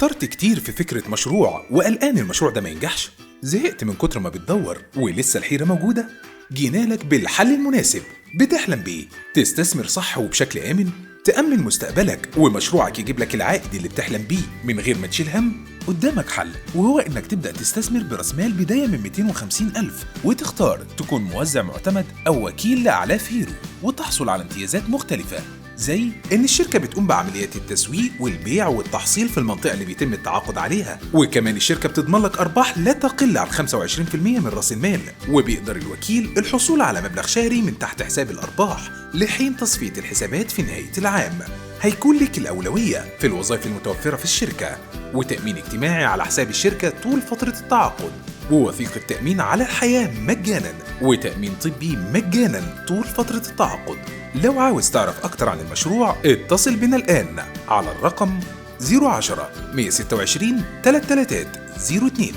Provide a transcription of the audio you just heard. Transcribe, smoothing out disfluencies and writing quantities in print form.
فكرت كتير في فكرة مشروع وقلقان المشروع ده ما ينجحش؟ زهقت من كتر ما بتدور ولسه الحيرة موجودة؟ جينا لك بالحل المناسب. بتحلم بيه تستثمر صح وبشكل آمن، تأمن مستقبلك ومشروعك يجيب لك العائد اللي بتحلم بيه من غير ما تشيل هم. قدامك حل، وهو إنك تبدأ تستثمر برأس مال بداية من 250 ألف، وتختار تكون موزع معتمد أو وكيل لأعلاف هيرو، وتحصل على امتيازات مختلفة زي إن الشركة بتقوم بعمليات التسويق والبيع والتحصيل في المنطقة اللي بيتم التعاقد عليها، وكمان الشركة بتضمن لك أرباح لا تقل عن 25% من رأس المال، وبيقدر الوكيل الحصول على مبلغ شهري من تحت حساب الأرباح لحين تصفية الحسابات في نهاية العام. هيكون لك الأولوية في الوظائف المتوفرة في الشركة، وتأمين اجتماعي على حساب الشركة طول فترة التعاقد، ووثيقة تأمين على الحياة مجانا، وتأمين طبي مجانا طول فترة التعاقد. لو عاوز تعرف أكتر عن المشروع اتصل بنا الآن على الرقم 010 126 333 02.